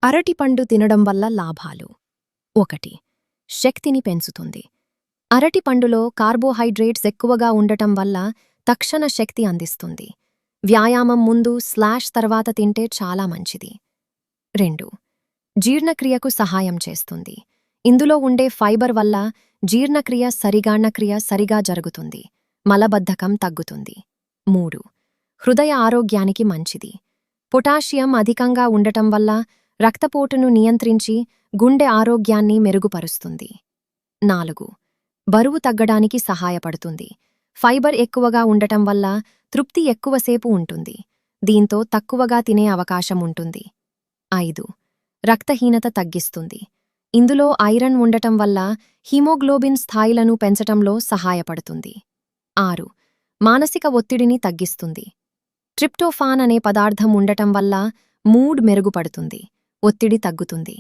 అరటిపండు తినడం వల్ల లాభాలు. 1. శక్తిని పెంచుతుంది. అరటిపండులో కార్బోహైడ్రేట్స్ ఎక్కువగా ఉండటం వల్ల తక్షణ శక్తి అందిస్తుంది. వ్యాయామం ముందు తర్వాత తింటే చాలా మంచిది. 2. జీర్ణక్రియకు సహాయం చేస్తుంది. ఇందులో ఉండే ఫైబర్ వల్ల జీర్ణక్రియ సరిగా జరుగుతుంది. మలబద్ధకం తగ్గుతుంది. 3. హృదయ ఆరోగ్యానికి మంచిది. పొటాషియం అధికంగా ఉండటం వల్ల రక్తపోటును నియంత్రించి గుండె ఆరోగ్యాన్ని మెరుగుపరుస్తుంది. 4. బరువు తగ్గడానికి సహాయపడుతుంది. ఫైబర్ ఎక్కువగా ఉండటం వల్ల తృప్తి ఎక్కువసేపు ఉంటుంది. దీంతో తక్కువగా తినే అవకాశం ఉంటుంది. 5. రక్తహీనత తగ్గిస్తుంది. ఇందులో ఐరన్ ఉండటం వల్ల హీమోగ్లోబిన్ స్థాయిలను పెంచటంలో సహాయపడుతుంది. 6. మానసిక ఒత్తిడిని తగ్గిస్తుంది. ట్రిప్టోఫాన్ అనే పదార్థం ఉండటం వల్ల మూడ్ మెరుగుపడుతుంది. ఒత్తిడి తగ్గుతుంది.